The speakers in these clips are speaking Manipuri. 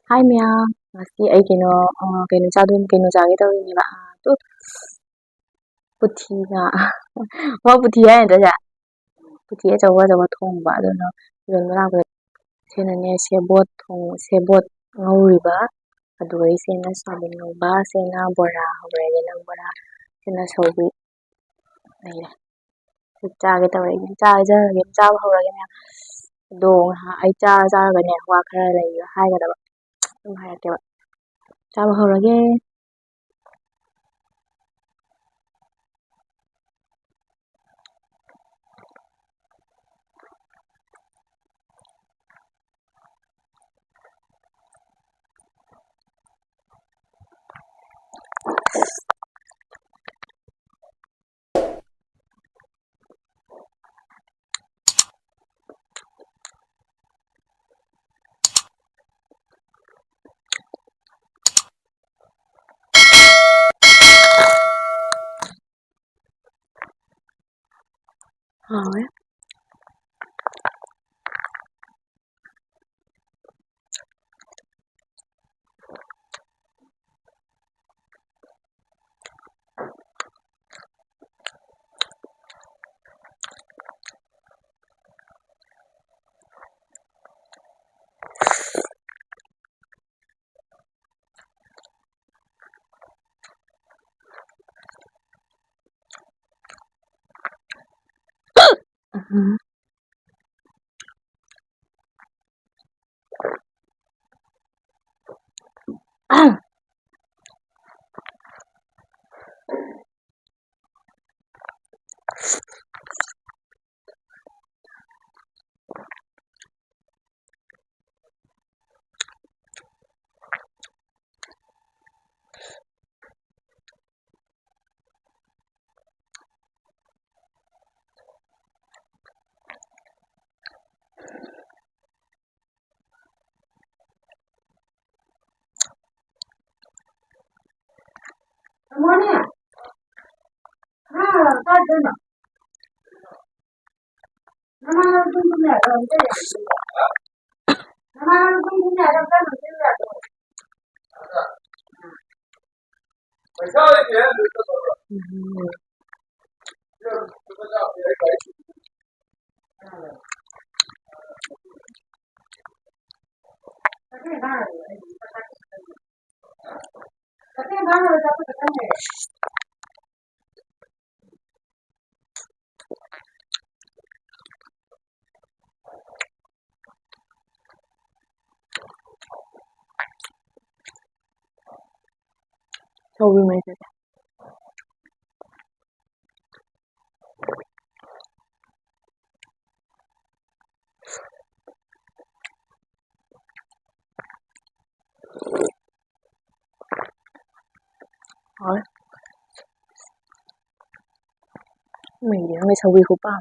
Hai Mia, ngasi ay kino chadun kino chage tawineba. To puthi nga wa puthi hay da ja. Puthi achawa thongba aduna yonbara ko senane sebot ngauriba aduga sena sabin ngauba sena bora hawre na bora sena sobi leire. Chage tawre chaba hawrage ꯃꯌꯥꯝ ꯑꯗꯣ ꯑꯩ ꯆꯥꯔꯒꯅꯦ ꯋꯥ ꯈꯔ ꯂꯩꯕ ꯍꯥꯏꯒꯗꯕ ꯑꯗꯨꯝ ꯍꯥꯏꯔꯛꯀꯦꯕ ꯆꯥꯕ ꯍꯧꯔꯒꯦ ꯍꯥꯎꯋꯦ Sầu riêng này hỏi mình thì ngày sau vi khúc bảo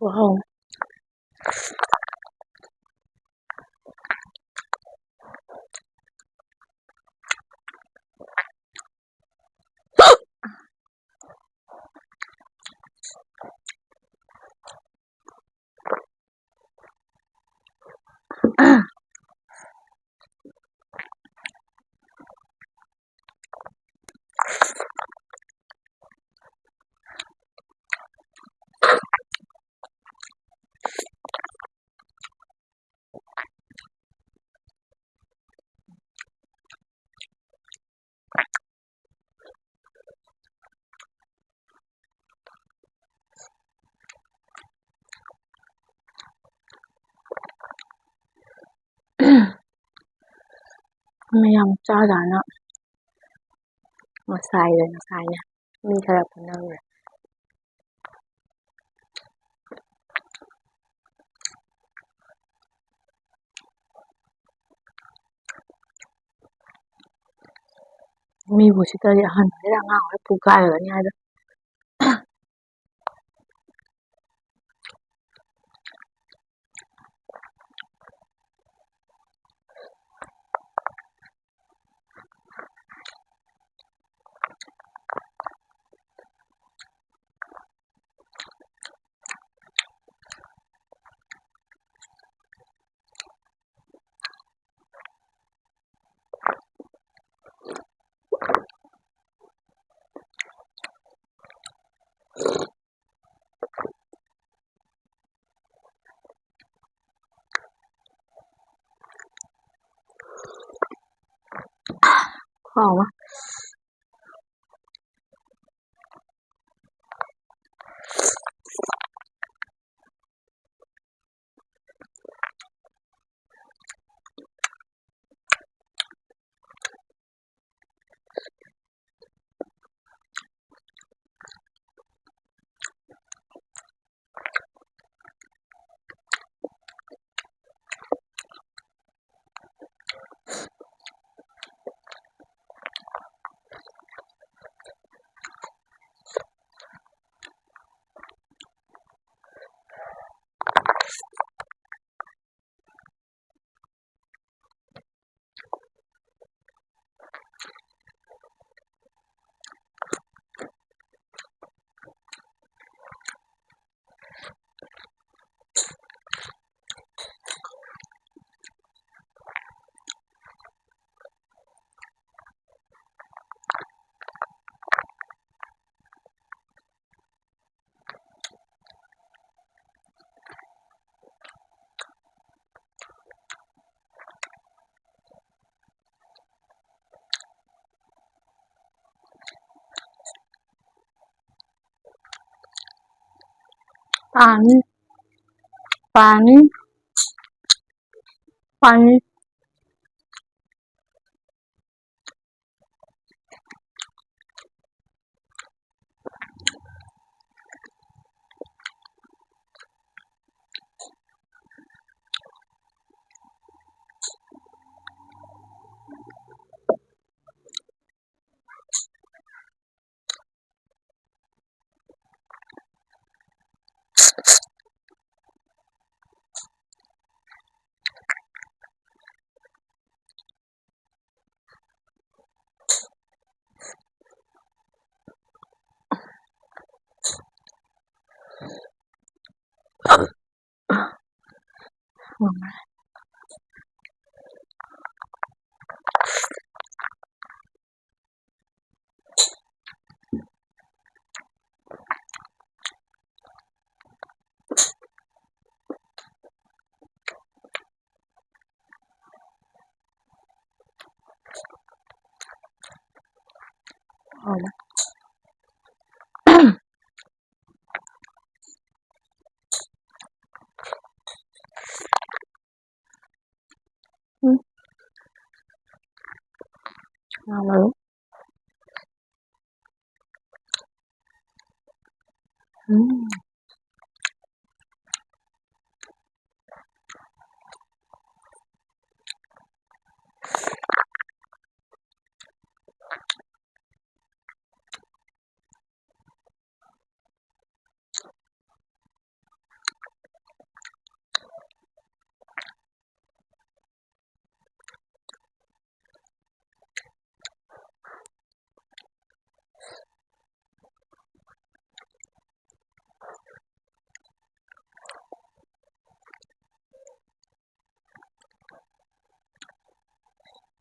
wow ꯃꯌꯥꯝ ꯆꯥꯖꯥꯅ ꯉꯁꯥꯏꯅꯦ ꯃꯤ ꯈꯔ ꯄꯨꯟꯅꯈ꯭ꯔꯦ ꯃꯤꯕꯨ ꯎꯁꯤꯠꯇ꯭ꯔꯗꯤ ꯑꯍꯟ ꯑꯣꯏꯒꯦꯔꯥ ꯑꯉꯥꯡ ꯑꯣꯏꯒꯦꯔꯥ ꯐꯨꯒꯥꯏꯔꯒꯅꯤ ꯍꯥꯏꯗꯣ ꯈꯨꯍꯥꯎ ꯑꯃ पानी पानी पानी Malu.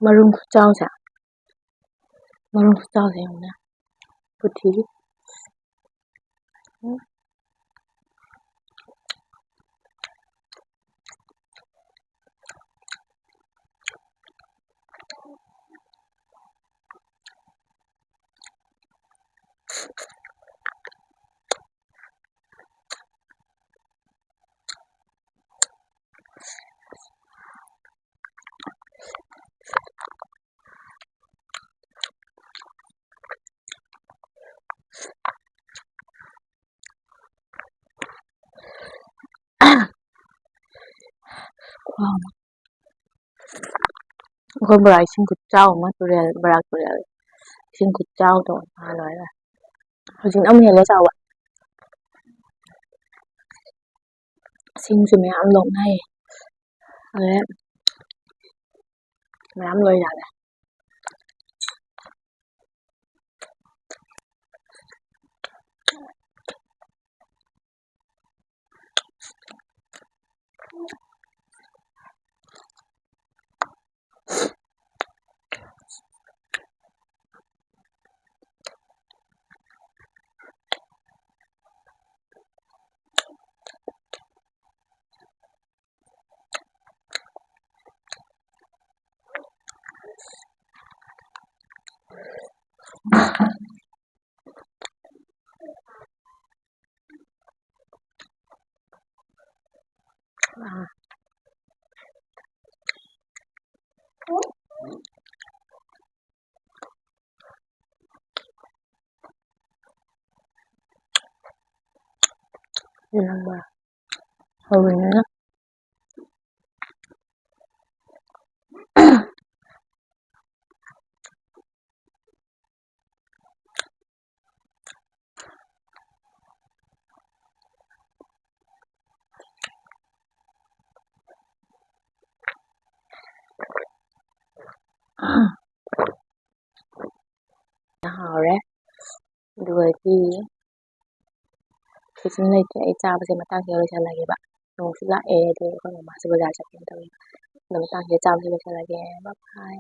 Marung khutao sa. Marung khutao sa yung na. Puti. ꯑꯩꯈꯣꯏ ꯕꯣꯔꯥ ꯏꯁꯤꯡ ꯈꯨꯠꯆꯥꯎ ꯑꯃ ꯇꯨꯔꯦꯜ ꯕꯔꯥꯛ ꯇꯨꯔꯦꯜ ꯏꯁꯤꯡ ꯈꯨꯠꯆꯥꯎꯗꯣ ꯂꯣꯏꯔꯦ ꯍꯧꯖꯤꯛꯅ ꯑꯃꯨꯛ ꯍꯦꯜꯂꯦ ꯆꯥꯎꯕ ꯏꯁꯤꯡꯁꯨ ꯃꯌꯥꯝ ꯂꯣꯛꯅꯩ ꯑꯗꯩ ꯃꯌꯥꯝ ꯂꯣꯏ ꯌꯥꯔꯦ ꯍꯧꯕꯅꯤꯅ ꯍꯥꯎꯔꯦ ꯑꯗꯨꯒꯗꯤ ꯀꯩꯁꯨꯝ ꯂꯩꯇ꯭ꯔꯦ ꯑꯩ ꯆꯥꯕꯁꯦ ꯃꯇꯥꯡꯁꯤꯗ ꯂꯣꯏꯁꯤꯜꯂꯒꯦꯕ ꯅꯣꯡꯁꯨ ꯂꯥꯛꯑꯦ ꯑꯗꯨ ꯑꯩꯈꯣꯏ ꯃꯃꯥꯁꯨ ꯕꯖꯥꯔ ꯆꯠꯀꯦꯅ ꯇꯧꯋꯦꯕ ꯑꯗꯨ ꯃꯇꯥꯡꯁꯤꯗ ꯆꯥꯕꯁꯦ ꯂꯣꯏꯁꯤꯜꯂꯒꯦ ꯕꯥꯏ ꯕꯥꯏ